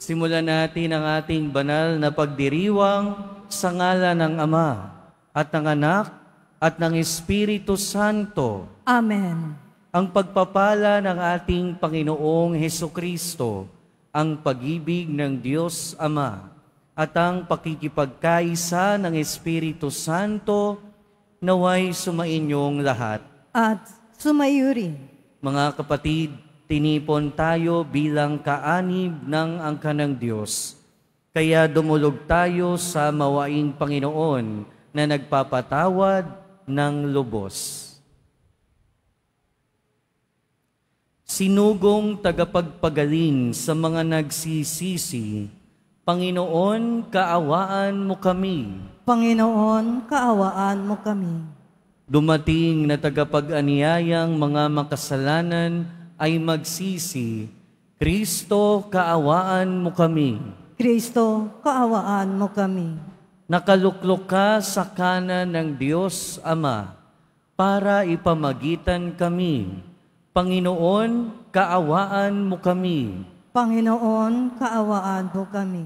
Simulan natin ang ating banal na pagdiriwang sa ngalan ng Ama at ng Anak at ng Espiritu Santo. Amen. Ang pagpapala ng ating Panginoong Hesukristo, ang pag-ibig ng Diyos Ama, at ang pakikipagkaisa ng Espiritu Santo naway sumainyong lahat. At sumayo rin. Mga kapatid, tinipon tayo bilang kaanib ng angkan ng Diyos. Kaya dumulog tayo sa mawaing Panginoon na nagpapatawad ng lubos. Sinugong tagapagpagaling sa mga nagsisisi, Panginoon, kaawaan mo kami. Panginoon, kaawaan mo kami. Dumating na tagapag-aniyayang mga makasalanan ay magsisi, Kristo, kaawaan mo kami. Kristo, kaawaan mo kami. Nakaluklok ka sa kanan ng Diyos Ama para ipamagitan kami. Panginoon, kaawaan mo kami. Panginoon, kaawaan mo kami.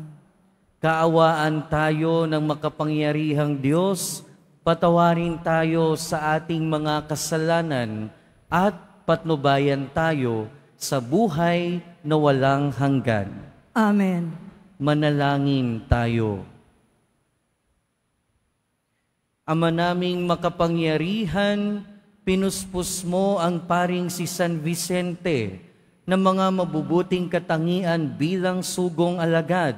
Kaawaan tayo ng makapangyarihang Diyos, patawarin tayo sa ating mga kasalanan at patnubayan tayo sa buhay na walang hanggan. Amen. Manalangin tayo. Ama naming makapangyarihan, pinuspos mo ang paring si San Vicente na mga mabubuting katangian bilang sugong alagad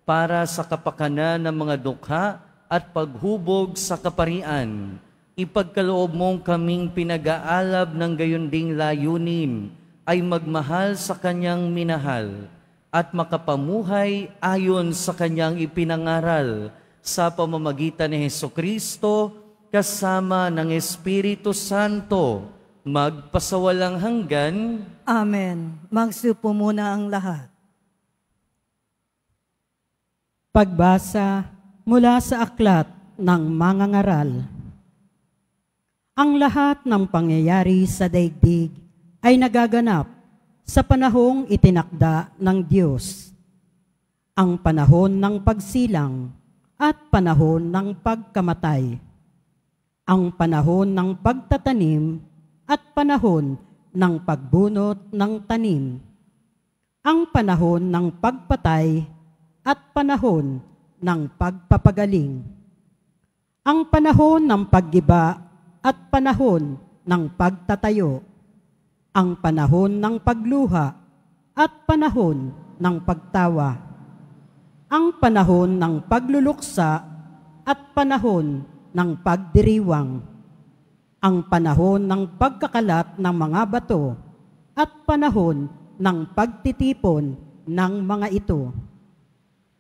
para sa kapakanan ng mga dukha at paghubog sa kaparian. Ipagkaloob mong kaming pinag-aalab ng gayunding layunin ay magmahal sa kanyang minahal at makapamuhay ayon sa kanyang ipinangaral sa pamamagitan ni Hesukristo kasama ng Espiritu Santo, magpasawalang hanggan. Amen. Magsupo muna ang lahat. Pagbasa mula sa aklat ng mga ngaral. Ang lahat ng pangyayari sa daigdig ay nagaganap sa panahong itinakda ng Diyos. Ang panahon ng pagsilang at panahon ng pagkamatay. Ang panahon ng pagtatanim at panahon ng pagbunot ng tanim. Ang panahon ng pagpatay at panahon ng pagpapagaling. Ang panahon ng paggiba at panahon ng pagtatayo. Ang panahon ng pagluha at panahon ng pagtawa. Ang panahon ng pagluluksa at panahon ng pagdiriwang. Ang panahon ng pagkakalat ng mga bato at panahon ng pagtitipon ng mga ito.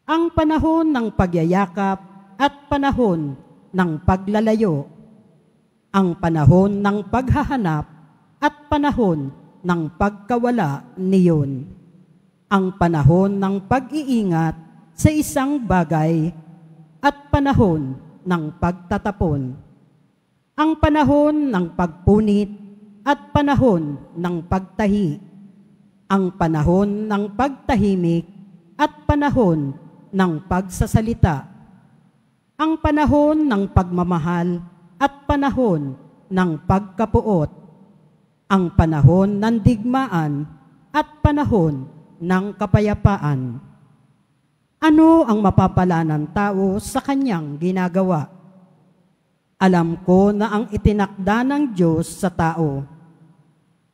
Ang panahon ng pagyayakap at panahon ng paglalayo. Ang panahon ng paghahanap at panahon ng pagkawala niyon. Ang panahon ng pag-iingat sa isang bagay at panahon ng pagtatapon. Ang panahon ng pagpunit at panahon ng pagtahi. Ang panahon ng pagtahimik at panahon ng pagsasalita. Ang panahon ng pagmamahal at panahon ng pagkapuot. Ang panahon ng digmaan at panahon ng kapayapaan. Ano ang mapapala ng tao sa kanyang ginagawa? Alam ko na ang itinakda ng Diyos sa tao.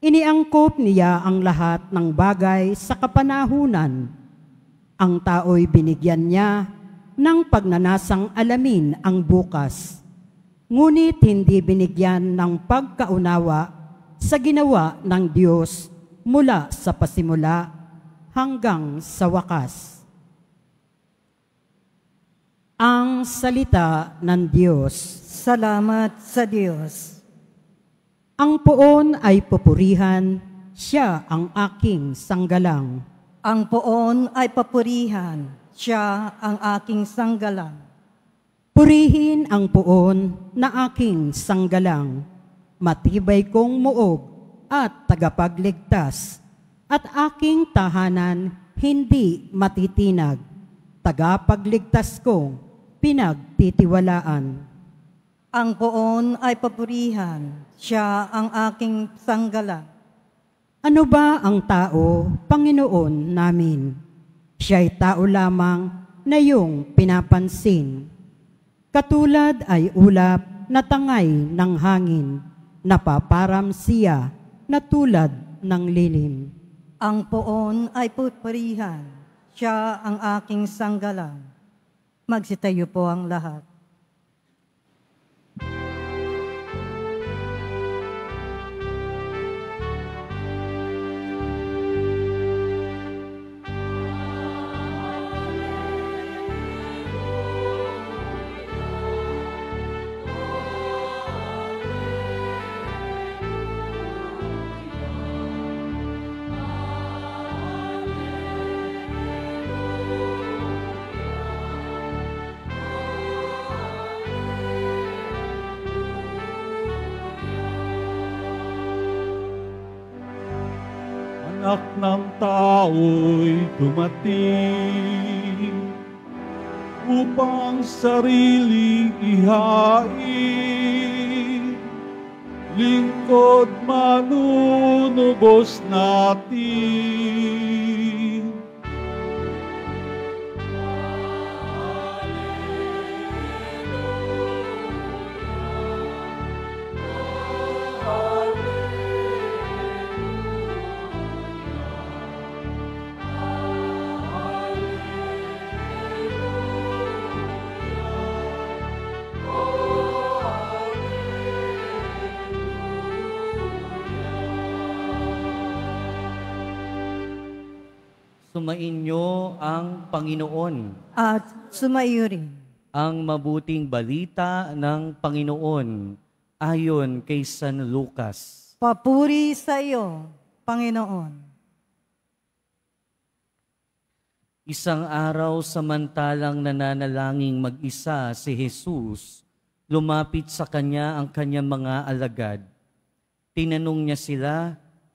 Iniangkop niya ang lahat ng bagay sa kapanahunan. Ang tao'y binigyan niya ng pagnanasang alamin ang bukas. Ngunit hindi binigyan ng pagkaunawa sa ginawa ng Diyos mula sa pasimula hanggang sa wakas. Ang salita ng Diyos. Salamat sa Diyos. Ang poon ay pupurihan, siya ang aking sanggalang. Ang poon ay papurihan, siya ang aking sanggalang. Purihin ang poon na aking sanggalang, matibay kong muog at tagapagligtas, at aking tahanan hindi matitinag, tagapagligtas kong pinagtitiwalaan. Ang poon ay papurihan, siya ang aking sanggalang. Ano ba ang tao, Panginoon namin? Siya'y tao lamang na iyong pinapansin. Katulad ay ulap na tangay ng hangin, napaparam siya na tulad ng lilim. Ang poon ay papurihan, siya ang aking sanggalang. Magsitayo po ang lahat. Anak ng tao'y dumating upang sariling ihain, lingkod manunubos natin. Sumainyo ang Panginoon. At sumaiyo rin. Ang mabuting balita ng Panginoon ayon kay San Lucas. Papuri sa iyo, Panginoon. Isang araw samantalang nananalangin mag-isa si Jesus, lumapit sa kanya ang kanyang mga alagad. Tinanong niya sila,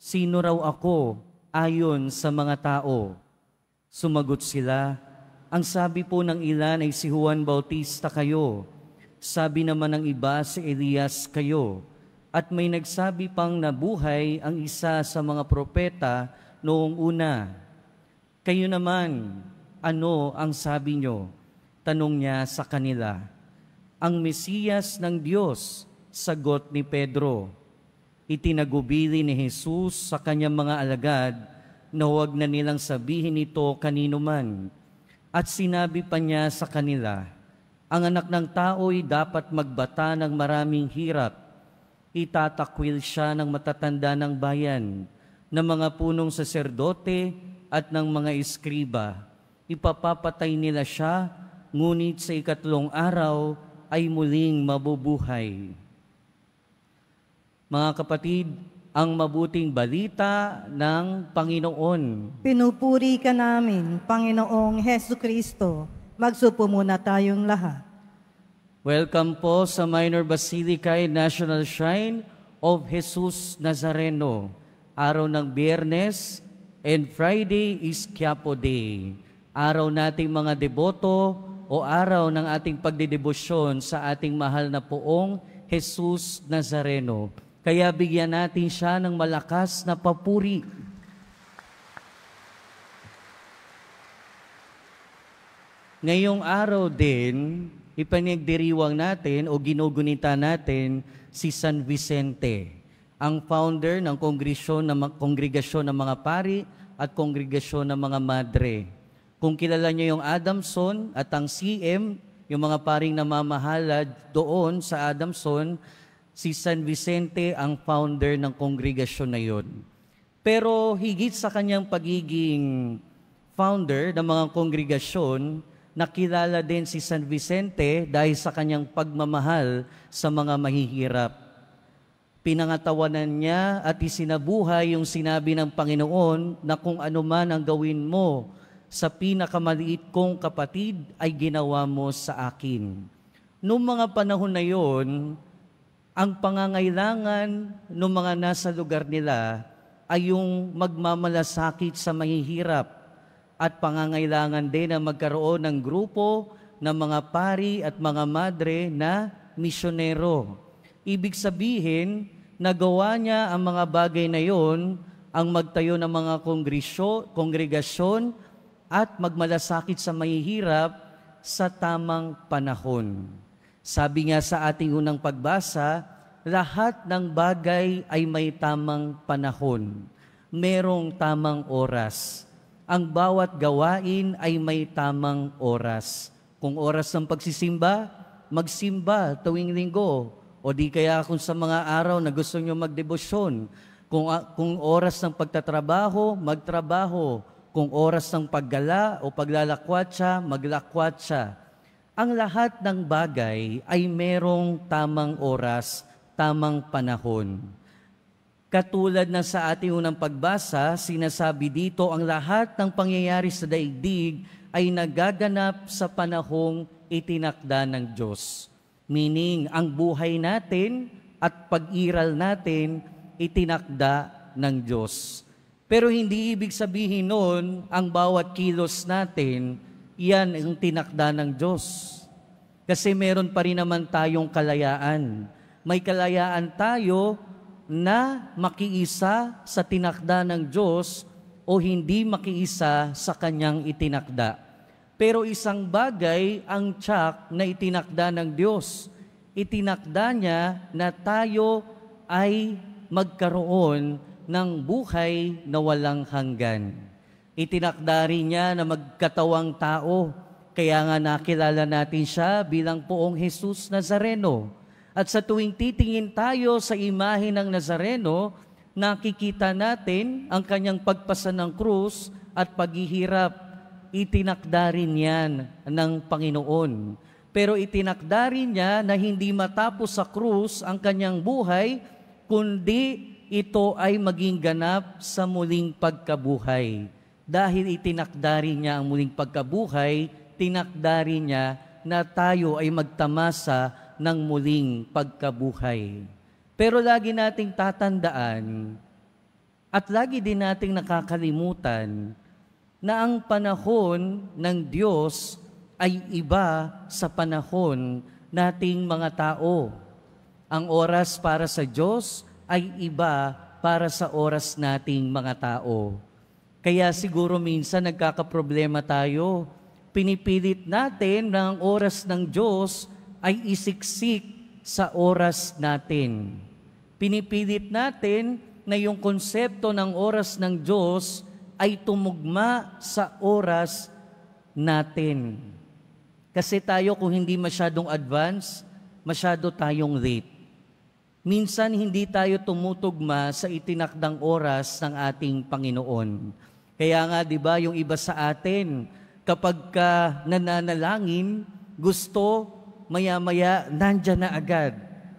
sino raw ako ayon sa mga tao? Sumagot sila, ang sabi po ng ilan ay si Juan Bautista kayo. Sabi naman ng iba si Elias kayo. At may nagsabi pang nabuhay ang isa sa mga propeta noong una. Kayo naman, ano ang sabi nyo? Tanong niya sa kanila. Ang Mesiyas ng Diyos, sagot ni Pedro. Itinagubili ni Jesus sa kanyang mga alagad na huwag na nilang sabihin ito kanino man. At sinabi pa niya sa kanila, ang anak ng tao'y dapat magbata ng maraming hirap. Itatakwil siya ng matatanda ng bayan, ng mga punong saserdote at ng mga eskriba. Ipapapatay nila siya, ngunit sa ikatlong araw ay muling mabubuhay. Mga kapatid, ang mabuting balita ng Panginoon. Pinupuri ka namin, Panginoong Hesu Kristo. Magsupo muna tayong lahat. Welcome po sa Minor Basilica National Shrine of Jesus Nazareno. Araw ng Biyernes and Friday is Quiapo Day. Araw nating mga deboto o araw ng ating pagdedebosyon sa ating mahal na poong Jesus Nazareno. Kaya bigyan natin siya ng malakas na papuri. Ngayong araw din, ipanagdiriwang natin o ginugunita natin si San Vicente, ang founder ng kongregasyon ng mga pari at kongregasyon ng mga madre. Kung kilala niyo yung Adamson at ang CM, yung mga paring namamahala doon sa Adamson, si San Vicente ang founder ng kongregasyon na yun. Pero higit sa kanyang pagiging founder ng mga kongregasyon, nakilala din si San Vicente dahil sa kanyang pagmamahal sa mga mahihirap. Pinangatawanan niya at isinabuhay yung sinabi ng Panginoon na kung ano man ang gawin mo sa pinakamaliit kong kapatid ay ginawa mo sa akin. Noong mga panahon na yon, ang pangangailangan ng mga nasa lugar nila ay yung magmamalasakit sa mahihirap at pangangailangan din na magkaroon ng grupo ng mga pari at mga madre na misyonero. Ibig sabihin, nagawa niya ang mga bagay na yon, ang magtayo ng mga kongregasyon at magmalasakit sa mahihirap sa tamang panahon. Sabi nga sa ating unang pagbasa, lahat ng bagay ay may tamang panahon. Merong tamang oras. Ang bawat gawain ay may tamang oras. Kung oras ng pagsisimba, magsimba tuwing linggo. O di kaya kung sa mga araw na gusto nyo magdebosyon. Kung oras ng pagtatrabaho, magtrabaho. Kung oras ng paggala o paglalakwatsa, maglakwatsa. Ang lahat ng bagay ay merong tamang oras, tamang panahon. Katulad na sa ating unang pagbasa, sinasabi dito ang lahat ng pangyayari sa daigdig ay nagaganap sa panahong itinakda ng Diyos. Meaning, ang buhay natin at pag-iral natin itinakda ng Diyos. Pero hindi ibig sabihin nun, ang bawat kilos natin, yan ang tinakda ng Diyos. Kasi meron pa rin naman tayong kalayaan. May kalayaan tayo na makiisa sa tinakda ng Diyos o hindi makiisa sa Kanyang itinakda. Pero isang bagay ang tiyak na itinakda ng Diyos. Itinakda niya na tayo ay magkaroon ng buhay na walang hanggan. Itinakda rin niya na magkatawang tao. Kaya nga nakilala natin siya bilang Poong Jesus Nazareno. At sa tuwing titingin tayo sa imahe ng Nazareno, nakikita natin ang kanyang pagpasa ng krus at paghihirap. Itinakda rin yan ng Panginoon. Pero itinakda rin niya na hindi matapos sa krus ang kanyang buhay, kundi ito ay maging ganap sa muling pagkabuhay. Dahil itinakda rin niya ang muling pagkabuhay, tinakda rin niya na tayo ay magtamasa ng muling pagkabuhay. Pero lagi nating tatandaan at lagi din nating nakakalimutan na ang panahon ng Diyos ay iba sa panahon nating mga tao. Ang oras para sa Diyos ay iba para sa oras nating mga tao. Kaya siguro minsan nagkakaproblema tayo. Pinipilit natin na ang oras ng Diyos ay isiksik sa oras natin. Pinipilit natin na yung konsepto ng oras ng Diyos ay tumugma sa oras natin. Kasi tayo kung hindi masyadong advance, masyado tayong late. Minsan hindi tayo tumutugma sa itinakdang oras ng ating Panginoon. Kaya nga 'di ba yung iba sa atin, kapag ka nananalangin, gusto maya-maya nandyan na agad.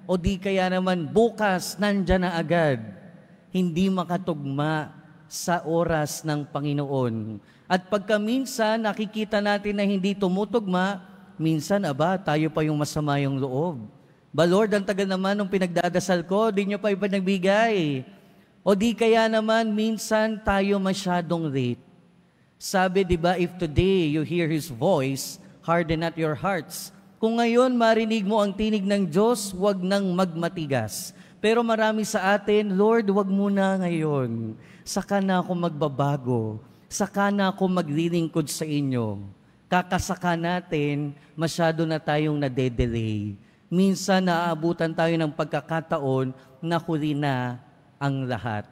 O di kaya naman bukas nandyan na agad. Hindi makatugma sa oras ng Panginoon. At pagka minsan nakikita natin na hindi tumutugma, minsan tayo pa yung masama yung loob. Lord, ang tagal naman nung pinagdadasal ko, di nyo pa ipanagbigay. O di kaya naman minsan tayo masyadong late. Sabi, di ba, if today you hear His voice, harden not your hearts. Kung ngayon marinig mo ang tinig ng Diyos, huwag nang magmatigas. Pero marami sa atin, Lord, huwag muna ngayon. Saka na ako magbabago. Saka na ako maglilingkod sa inyo. Kakasaka natin, masyado na tayong nade-delay. Minsan naaabutan tayo ng pagkakataon na huli na ang lahat.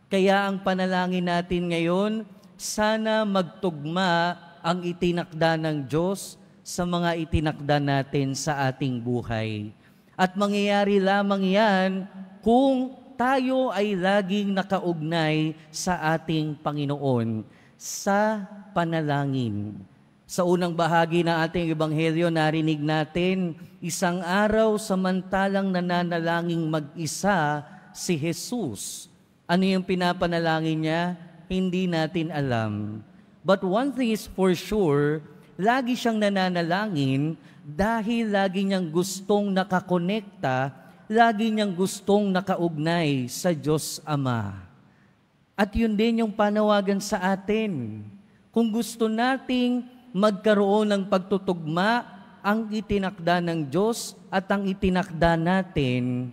Kaya ang panalangin natin ngayon, sana magtugma ang itinakda ng Diyos sa mga itinakda natin sa ating buhay. At mangyayari lamang yan kung tayo ay laging nakaugnay sa ating Panginoon sa panalangin. Sa unang bahagi ng ating ebanghelyo, narinig natin, isang araw samantalang nananalangin mag-isa si Jesus. Ano yung pinapanalangin niya? Hindi natin alam. But one thing is for sure, lagi siyang nananalangin dahil lagi niyang gustong nakakonekta, lagi niyang gustong nakaugnay sa Diyos Ama. At yun din yung panawagan sa atin. Kung gusto nating magkaroon ng pagtutugma ang itinakda ng Diyos at ang itinakda natin,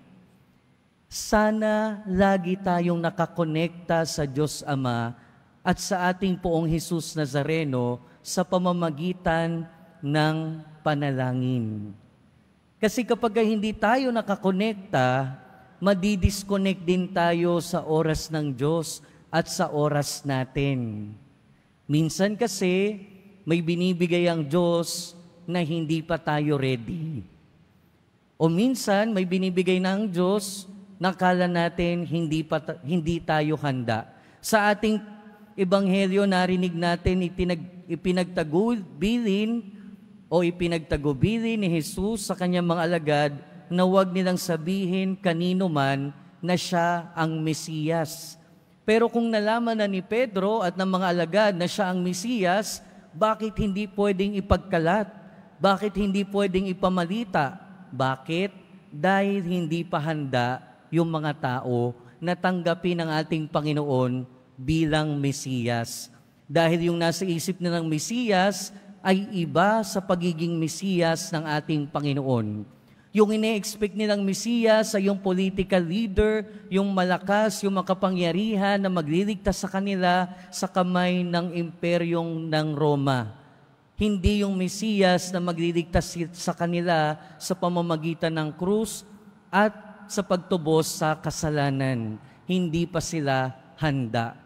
sana lagi tayong nakakonekta sa Diyos Ama at sa ating Poong Jesus Nazareno sa pamamagitan ng panalangin. Kasi kapag hindi tayo nakakonekta, madidisconnect din tayo sa oras ng Diyos at sa oras natin. Minsan kasi may binibigay ang Diyos na hindi pa tayo ready. O minsan may binibigay na ang Diyos na akala natin hindi tayo handa. Sa ating ebanghelyo narinig natin ipinagtagubilin ni Jesus sa kanyang mga alagad na huwag nilang sabihin kanino man na siya ang Mesiyas. Pero kung nalaman na ni Pedro at ng mga alagad na siya ang Mesiyas, bakit hindi pwedeng ipagkalat? Bakit hindi pwedeng ipamalita? Bakit? Dahil hindi pa handa yung mga tao na tanggapin ang ating Panginoon bilang Mesiyas. Dahil yung nasa isip na ng Mesiyas ay iba sa pagiging Mesiyas ng ating Panginoon. Yung ine-expect nilang Mesiyas ay yung political leader, yung malakas, yung makapangyarihan na magliligtas sa kanila sa kamay ng imperyong ng Roma. Hindi yung Mesiyas na magliligtas sa kanila sa pamamagitan ng krus at sa pagtubos sa kasalanan. Hindi pa sila handa.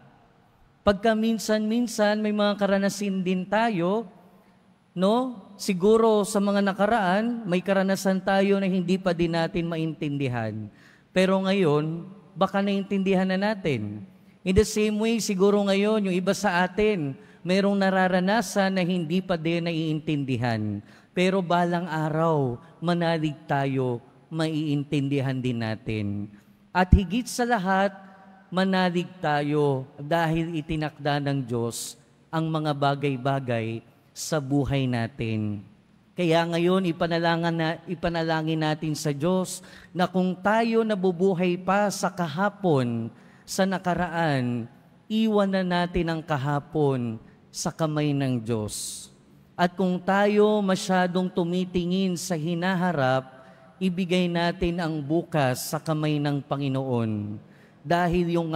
Pagka minsan-minsan may mga karanasin din tayo, no? Siguro sa mga nakaraan, may karanasan tayo na hindi pa din natin maintindihan. Pero ngayon, baka naintindihan na natin. In the same way, siguro ngayon, yung iba sa atin, mayroong nararanasan na hindi pa din naiintindihan. Pero balang araw, manalig tayo, maiintindihan din natin. At higit sa lahat, manalig tayo dahil itinakda ng Diyos ang mga bagay-bagay sa buhay natin. Kaya ngayon, ipanalangin natin sa Diyos na kung tayo nabubuhay pa sa kahapon, sa nakaraan, iwan na natin ang kahapon sa kamay ng Diyos. At kung tayo masyadong tumitingin sa hinaharap, ibigay natin ang bukas sa kamay ng Panginoon. Dahil yung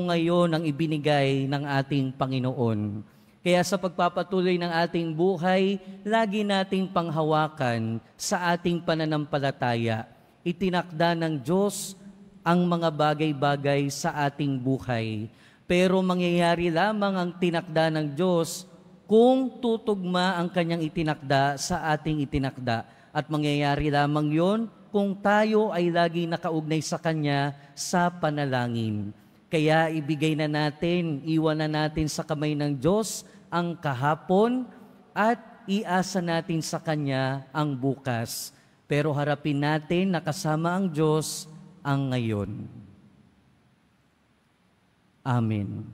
ngayon ang ibinigay ng ating Panginoon. Kaya sa pagpapatuloy ng ating buhay, lagi nating panghawakan sa ating pananampalataya. Itinakda ng Diyos ang mga bagay-bagay sa ating buhay. Pero mangyayari lamang ang tinakda ng Diyos kung tutugma ang kanyang itinakda sa ating itinakda. At mangyayari lamang yon kung tayo ay lagi nakaugnay sa Kanya sa panalangin. Kaya ibigay na natin, iwan na natin sa kamay ng Diyos ang kahapon at iasa natin sa Kanya ang bukas. Pero harapin natin na kasama ang Diyos ang ngayon. Amen.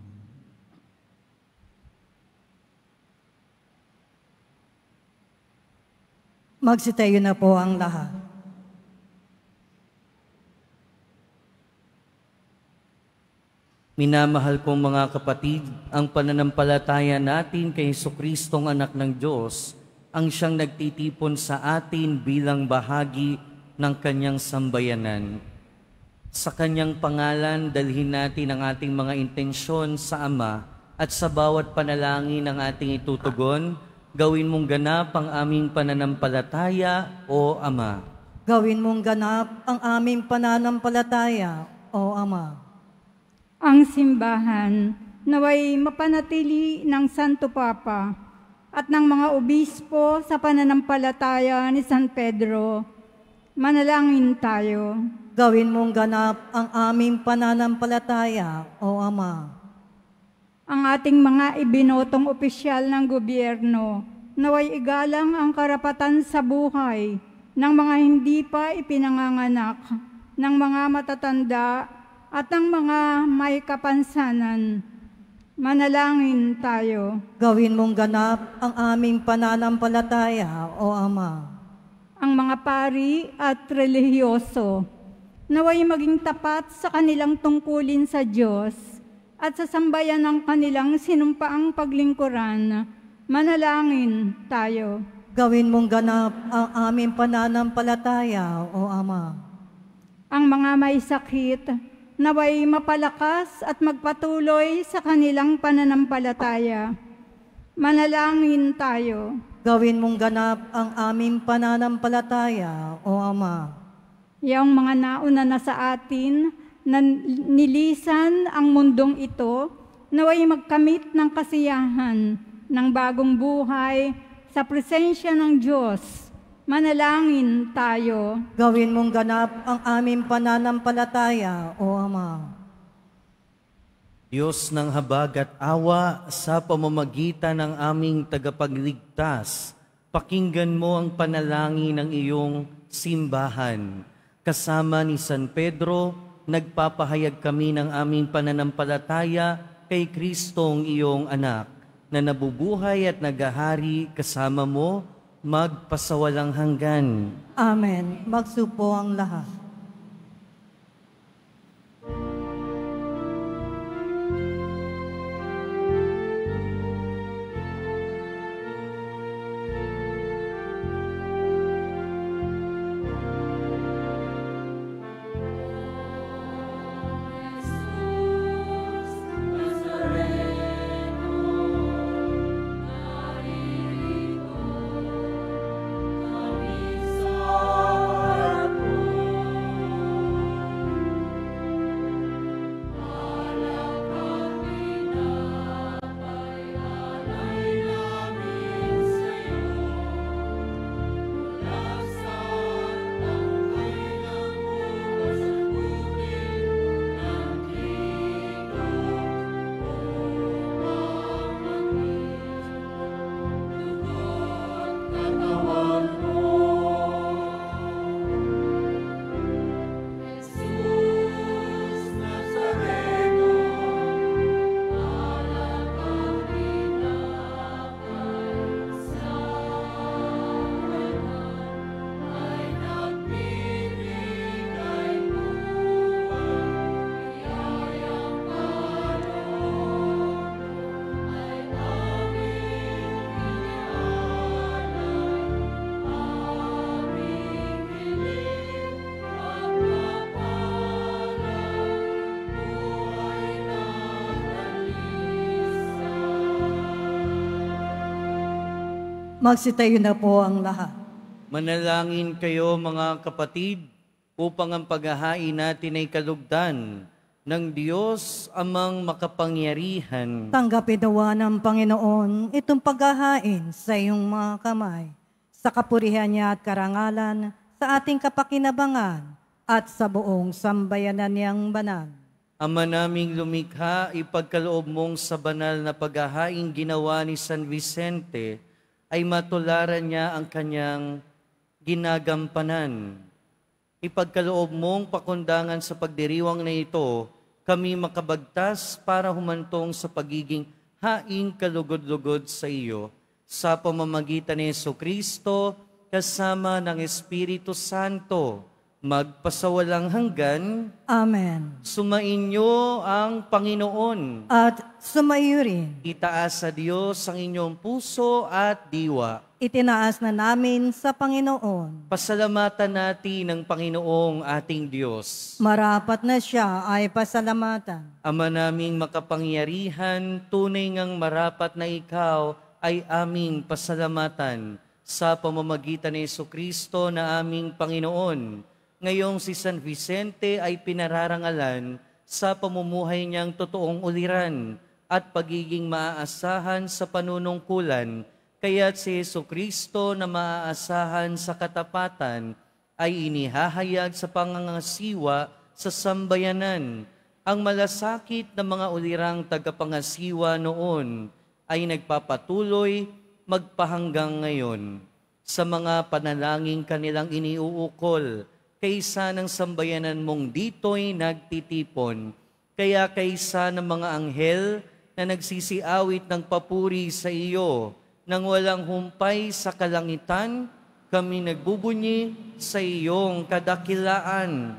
Magsitayo na po ang lahat. Minamahal kong mga kapatid, ang pananampalataya natin kay Jesucristong anak ng Diyos, ang siyang nagtitipon sa atin bilang bahagi ng kanyang sambayanan. Sa kanyang pangalan, dalhin natin ang ating mga intensyon sa Ama at sa bawat panalangin ng ating itutugon, gawin mong ganap ang aming pananampalataya, O Ama. Gawin mong ganap ang aming pananampalataya, O Ama. Ang simbahan naway mapanatili ng Santo Papa at ng mga obispo sa pananampalataya ni San Pedro. Manalangin tayo. Gawin mong ganap ang aming pananampalataya, O Ama. Ang ating mga ibinotong opisyal ng gobyerno naway igalang ang karapatan sa buhay ng mga hindi pa ipinanganganak, ng mga matatanda at ng mga may kapansanan. Manalangin tayo. Gawin mong ganap ang aming pananampalataya, O Ama. Ang mga pari at relihiyoso naway maging tapat sa kanilang tungkulin sa Diyos at sa sambayan ng kanilang sinumpaang paglingkuran. Manalangin tayo. Gawin mong ganap ang aming pananampalataya, O Ama. Ang mga may sakit, naway mapalakas at magpatuloy sa kanilang pananampalataya. Manalangin tayo. Gawin mong ganap ang aming pananampalataya, O Ama. Yang mga nauna na sa atin, na nilisan ang mundong ito, naway magkamit ng kasiyahan ng bagong buhay sa presensya ng Diyos. Manalangin tayo. Gawin mong ganap ang aming pananampalataya, O Ama. Diyos ng habag at awa, sa pamamagitan ng aming tagapagligtas, pakinggan mo ang panalangin ng iyong simbahan. Kasama ni San Pedro, nagpapahayag kami ng aming pananampalataya kay Kristong iyong anak, na nabubuhay at nagahari kasama mo, magpasawalang hanggan. Amen. Magsupo ang lahat. Magsitayo na po ang lahat. Manalangin kayo mga kapatid, upang ang paghahain natin ay kalugdan ng Diyos amang makapangyarihan. Tanggapin nawa ng Panginoon itong paghahain sa iyong mga kamay, sa kapurihan niya at karangalan, sa ating kapakinabangan, at sa buong sambayanan niyang banal. Ama naming lumikha, ipagkaloob mong sa banal na paghahain ginawa ni San Vicente, ay matularan niya ang kanyang ginagampanan. Ipagkaloob mong pakundangan sa pagdiriwang na ito, kami makabagtas para humantong sa pagiging haing kalugod-lugod sa iyo, sa pamamagitan ni Jesucristo, kasama ng Espiritu Santo, magpasawalang hanggan. Amen. Sumainyo ang Panginoon. At sumaiyo rin. Itaas sa Diyos ang inyong puso at diwa. Itinaas na namin sa Panginoon. Pasalamatan natin ang Panginoong ating Diyos. Marapat na siya ay pasalamatan. Ama naming makapangyarihan, tunay ngang marapat na ikaw ay aming pasalamatan sa pamamagitan ni Jesucristo na aming Panginoon. Ngayong si San Vicente ay pinararangalan sa pamumuhay niyang totoong uliran at pagiging maaasahan sa panunungkulan, kaya't si Jesucristo na maaasahan sa katapatan ay inihahayag sa pangangasiwa sa sambayanan. Ang malasakit na mga ulirang tagapangasiwa noon ay nagpapatuloy magpahanggang ngayon sa mga panalangin kanilang iniuukol, kaysa ng sambayanan mong dito'y nagtitipon, kaya kaysa ng mga anghel na nagsisiawit ng papuri sa iyo, nang walang humpay sa kalangitan, kami nagbubunyi sa iyong kadakilaan.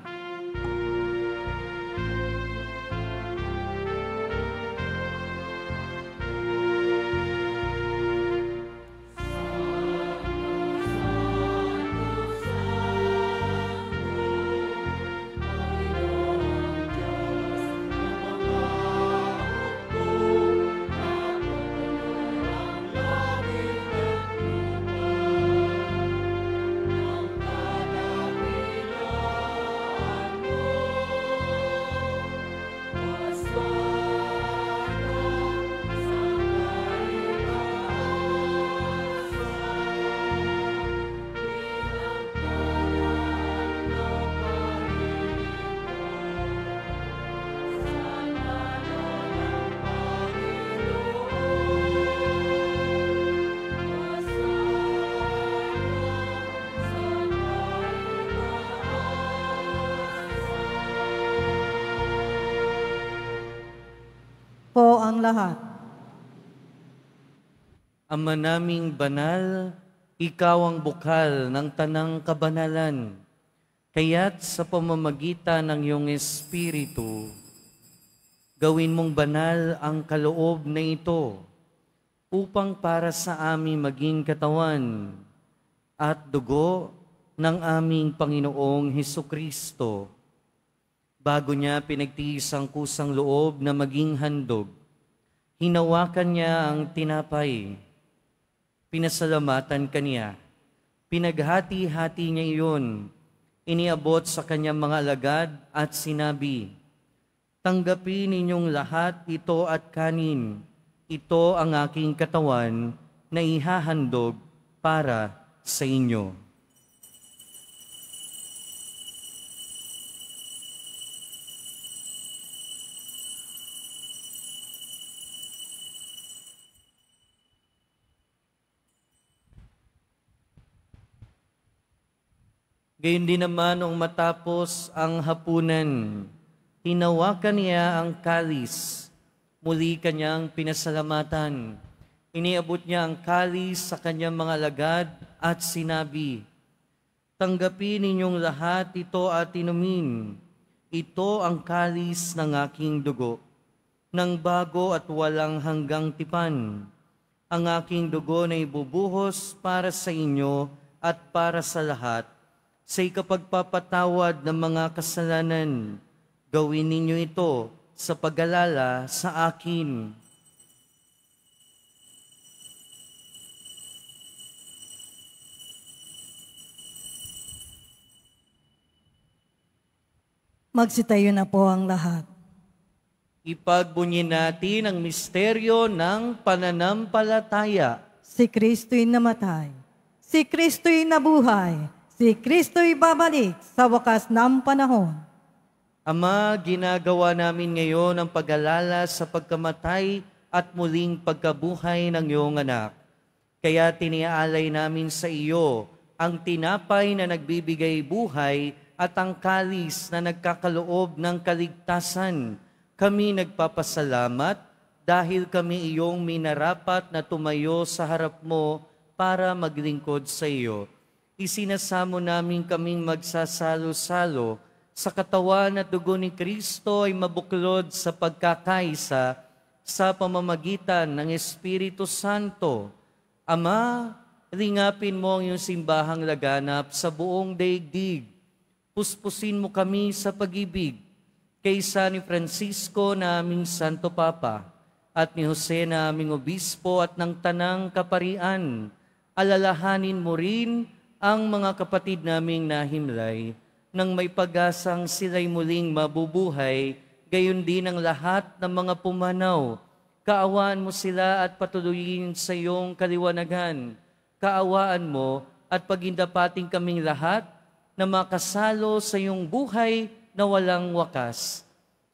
ang lahat. Ama naming banal, ikaw ang bukal ng tanang kabanalan. Kaya't sa pamamagitan ng iyong Espiritu, gawin mong banal ang kaloob na ito upang para sa aming maging katawan at dugo ng aming Panginoong Hesukristo. Bago niya pinagtiis ang kusang loob na maging handog, hinawakan niya ang tinapay, pinasalamatan kaniya, pinaghati-hati niya iyon, iniabot sa kanyang mga alagad at sinabi, "Tanggapin ninyong lahat ito at kanin. Ito ang aking katawan na ihahandog para sa inyo." Gayon din naman nung matapos ang hapunan, hinawakan niya ang kalis. Muli kanyang pinasalamatan. Iniabot niya ang kalis sa kanyang mga alagad at sinabi, "Tanggapin ninyong lahat ito at inumin. Ito ang kalis ng aking dugo, ng bago at walang hanggang tipan. Ang aking dugo na ibubuhos para sa inyo at para sa lahat, sa ikapagpapatawad ng mga kasalanan. Gawin ninyo ito sa pag-alala sa akin." Magsitayo na po ang lahat. Ipagbunyi natin ang misteryo ng pananampalataya. Si Kristo'y namatay. Si Kristo'y nabuhay. Si Kristo'y babalik sa wakas ng panahon. Ama, ginagawa namin ngayon ang pag-alala sa pagkamatay at muling pagkabuhay ng iyong anak. Kaya tiniaalay namin sa iyo ang tinapay na nagbibigay buhay at ang kalis na nagkakaloob ng kaligtasan. Kami nagpapasalamat dahil kami iyong minarapat na tumayo sa harap mo para maglingkod sa iyo. Isinasamo namin kaming magsasalo-salo sa katawan at dugo ni Kristo ay mabuklod sa pagkakaisa sa pamamagitan ng Espiritu Santo. Ama, lingapin mo ang iyong simbahang laganap sa buong daigdig. Puspusin mo kami sa pag-ibig kay San Francisco na aming Santo Papa at ni Jose na aming Obispo at ng Tanang Kaparian. Alalahanin mo rin ang mga kapatid naming nahimlay nang may pag-asang sila'y muling mabubuhay, gayon din ang lahat ng mga pumanaw. Kaawaan mo sila at patuloyin sa iyong kaliwanagan. Kaawaan mo at pagindapating kaming lahat na makasalo sa iyong buhay na walang wakas.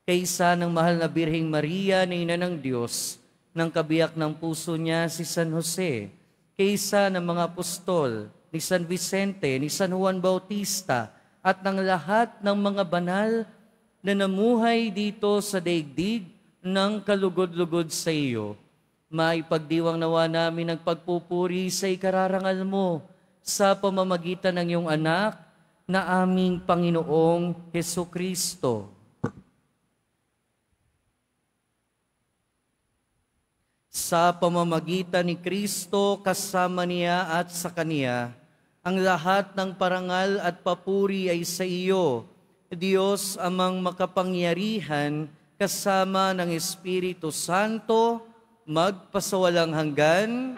Kaysa ng mahal na Birheng Maria na Ina ng Diyos, ng kabiyak ng puso niya si San Jose, kaysa ng mga apostol, ni San Vicente, ni San Juan Bautista, at ng lahat ng mga banal na namuhay dito sa daigdig ng kalugod-lugod sa iyo. Maipagdiwang nawa namin ang pagpupuri sa ikararangal mo sa pamamagitan ng iyong anak na aming Panginoong Hesukristo. Sa pamamagitan ni Kristo, kasama niya at sa Kaniya, ang lahat ng parangal at papuri ay sa iyo, Diyos amang makapangyarihan, kasama ng Espiritu Santo, magpasawalang hanggan.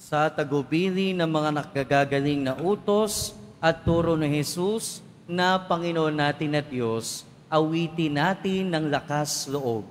Sa tagubili ng mga nakagagaling na utos at turo ni Jesus na Panginoon natin at Diyos, awitin natin ng lakas loob.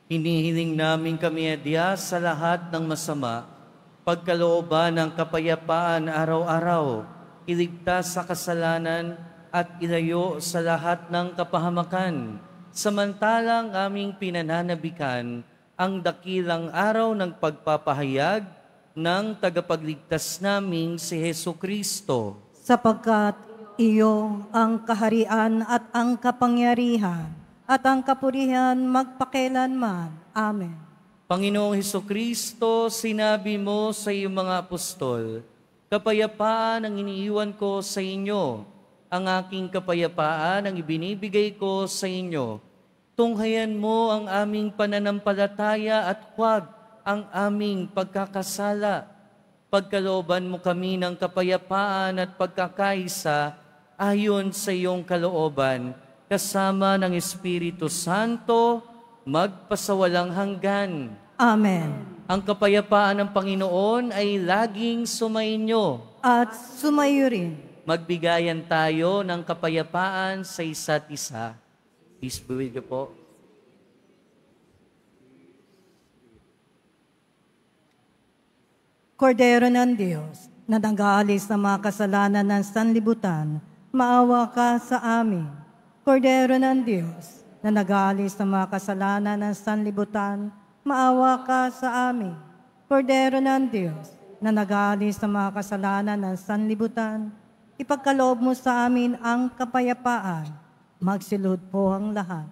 Hinihiling namin kami adya sa lahat ng masama, pagkalooban ng kapayapaan araw-araw, iligtas sa kasalanan at ilayo sa lahat ng kapahamakan, samantalang aming pinananabikan ang dakilang araw ng pagpapahayag ng tagapagligtas naming si Hesu Kristo. Sapagkat iyo ang kaharian at ang kapangyarihan at ang kapurihan magpakelanman. Amen. Panginoong Hesukristo, sinabi mo sa iyong mga apostol, kapayapaan ang iniiwan ko sa inyo, ang aking kapayapaan ang ibinibigay ko sa inyo. Tunghayan mo ang aming pananampalataya at huwag ang aming pagkakasala. Pagkalooban mo kami ng kapayapaan at pagkakaisa ayon sa iyong kalooban, kasama ng Espiritu Santo, magpasawalang hanggan. Amen. Ang kapayapaan ng Panginoon ay laging sumainyo. At sumayo rin. Magbigayan tayo ng kapayapaan sa isa't isa. Peace be with you po. Kordero ng Diyos, na nag-aalis ng mga kasalanan ng sanlibutan, maawa ka sa amin. Kordero ng Diyos, na nag-aalis ng mga kasalanan ng sanlibutan, maawa ka sa amin. Kordero ng Diyos, na nag-aalis ng mga kasalanan ng sanlibutan, ipagkaloob mo sa amin ang kapayapaan. Magsilod po ang lahat.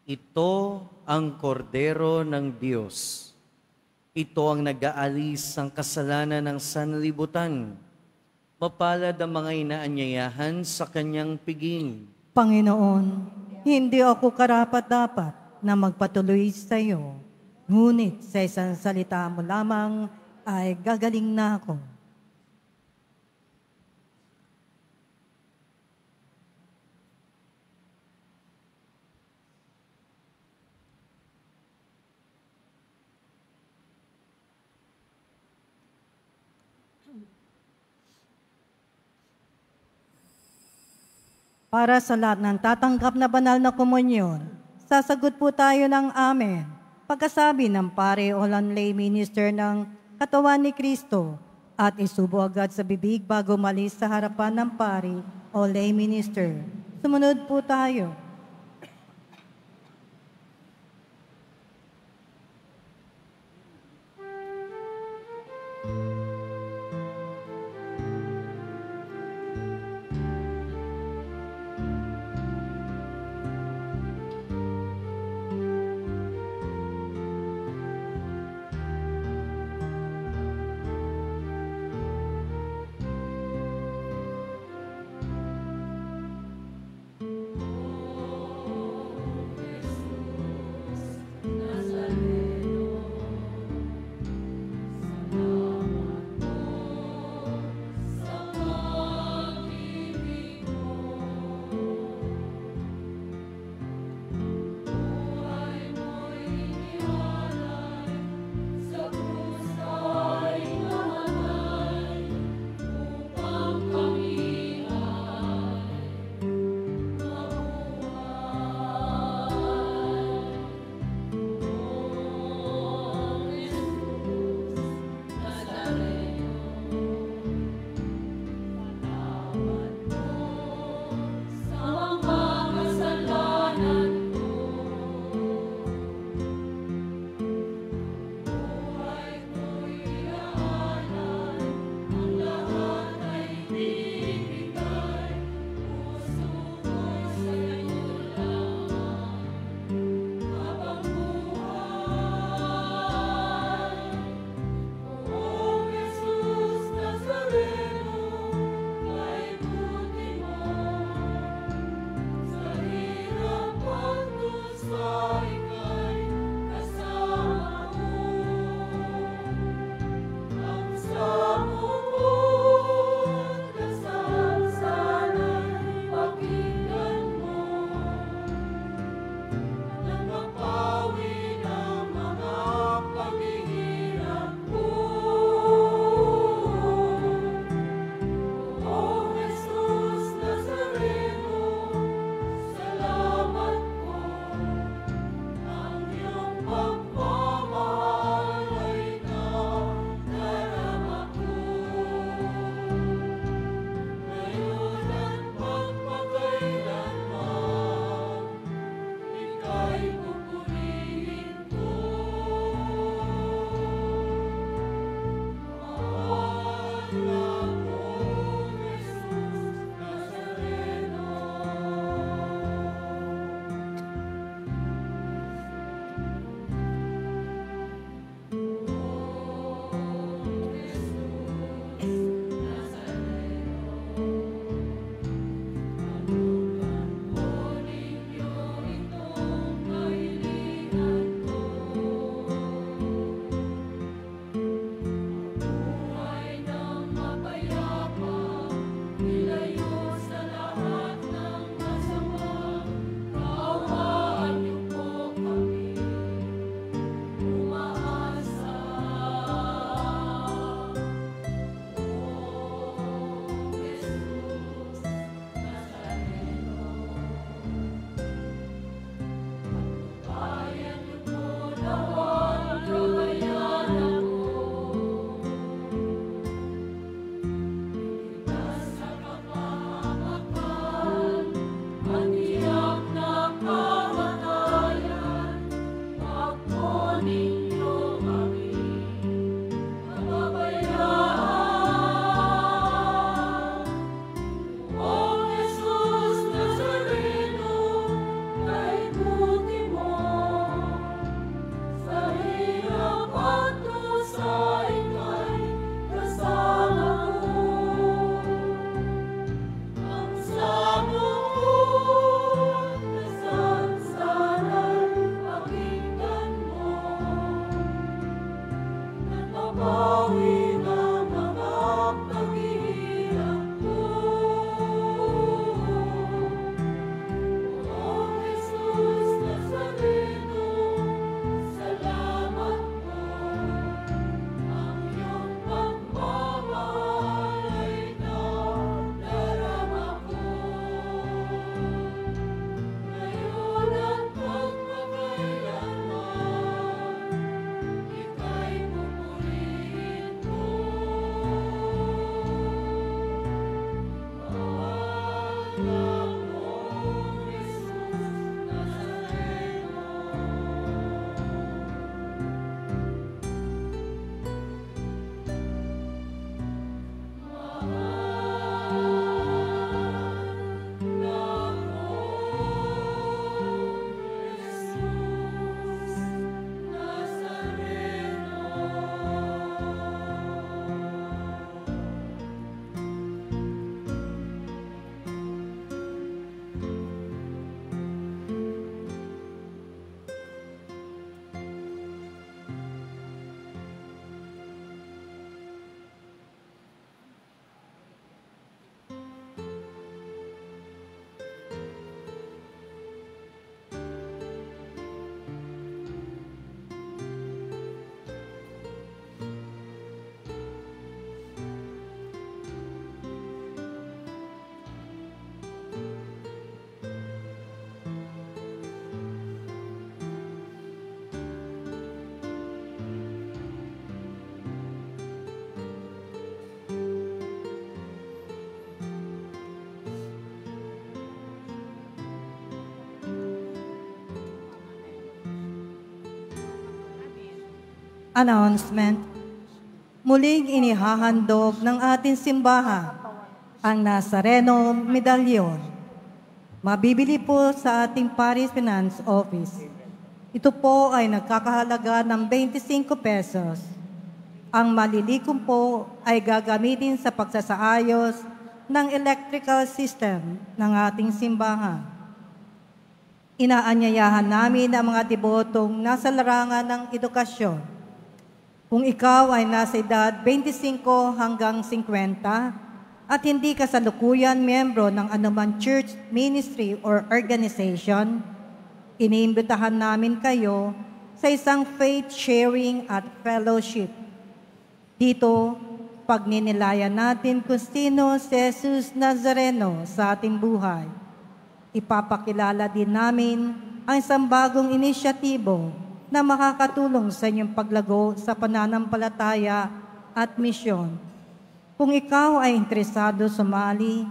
Ito ang kordero ng Diyos. Ito ang nag-aalis ng kasalanan ng sanlibutan. Mapalad ang mga inaanyayahan sa kanyang piging. Panginoon, hindi ako karapat-dapat na magpatuloy sa iyo. Ngunit sa isang salita mo lamang ay gagaling na ako. Para sa lahat ng tatanggap na banal na komunyon, sasagot po tayo ng Amen. Pagkasabi ng pare o lay minister ng katawan ni Kristo at isubo agad sa bibig bago malis sa harapan ng pare o lay minister. Sumunod po tayo. Announcement. Muling inihahandog ng ating simbahan ang Nazareno Medallion. Mabibili po sa ating Parish Finance Office. Ito po ay nagkakahalaga ng 25 pesos. Ang malilikom po ay gagamitin sa pagsasaayos ng electrical system ng ating simbahan. Inaanyayahan namin ang mga debotong nasa larangan ng edukasyon. Kung ikaw ay nasa edad 25 hanggang 50 at hindi kasalukuyan miyembro ng anumang church, ministry, or organization, iniimbitahan namin kayo sa isang faith sharing at fellowship. Dito, pagninilayan natin kung sino si Jesus Nazareno sa ating buhay. Ipapakilala din namin ang isang bagong inisyatibo na makakatulong sa inyong paglago sa pananampalataya at misyon. Kung ikaw ay interesado sumali,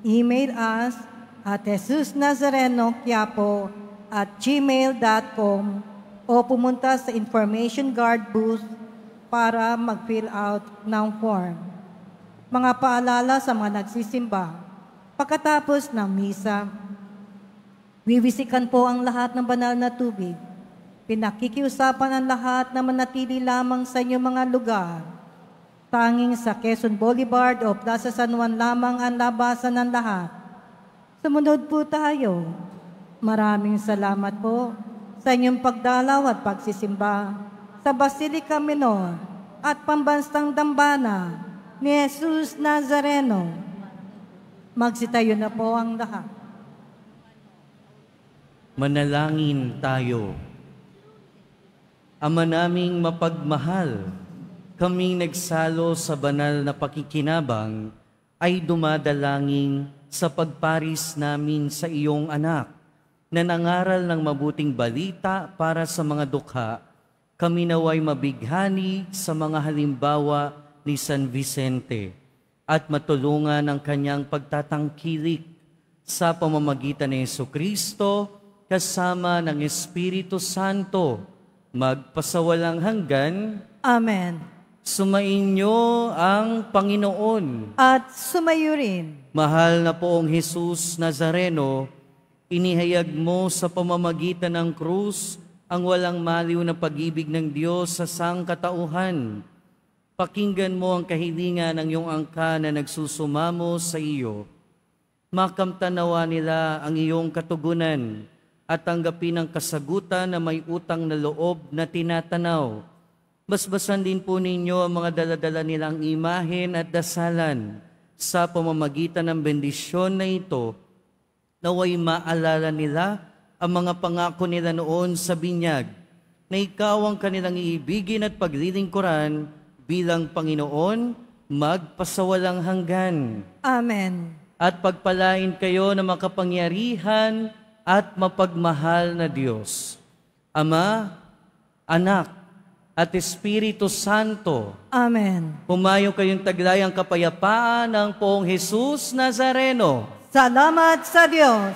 email us at jesusnazarenoquiapo@gmail.com o pumunta sa information guard booth para mag-fill out ng form. Mga paalala sa mga nagsisimba. Pagkatapos ng misa, wiwisikan po ang lahat ng banal na tubig. Pinakikiusapan ang lahat na manatili lamang sa inyong mga lugar. Tanging sa Quezon Boulevard o Plaza San Juan lamang ang labasan ng lahat. Sumunod po tayo. Maraming salamat po sa inyong pagdalaw at pagsisimba sa Basilica Minor at Pambansang Dambana ni Jesus Nazareno. Magsitayo na po ang lahat. Manalangin tayo. Ama naming mapagmahal, kaming nagsalo sa banal na pakikinabang ay dumadalangin sa pagparis namin sa iyong anak na nangaral ng mabuting balita para sa mga dukha. Kami naway mabighani sa mga halimbawa ni San Vicente at matulungan ang kanyang pagtatangkilik sa pamamagitan ni Jesucristo kasama ng Espiritu Santo magpasawalang hanggan. Amen. Sumainyo ang Panginoon. At sumayo rin. Mahal na poong Jesus Nazareno, inihayag mo sa pamamagitan ng krus ang walang maliw na pag-ibig ng Diyos sa sangkatauhan. Pakinggan mo ang kahilingan ng iyong angka na nagsusumamo sa iyo. Makamtanawa nila ang iyong katugunan at tanggapin ang kasagutan na may utang na loob na tinatanaw. Basbasan din po ninyo ang mga daladala nilang imahen at dasalan sa pamamagitan ng bendisyon na ito, naway maalala nila ang mga pangako nila noon sa binyag, na ikaw ang kanilang iibigin at paglilingkuran bilang Panginoon, magpasawalang hanggan. Amen. At pagpalain kayo ng makapangyarihan at mapagmahal na Diyos, Ama, Anak, at Espiritu Santo. Amen. Humayo kayong taglay ang kapayapaan ng poong Jesus Nazareno. Salamat sa Diyos.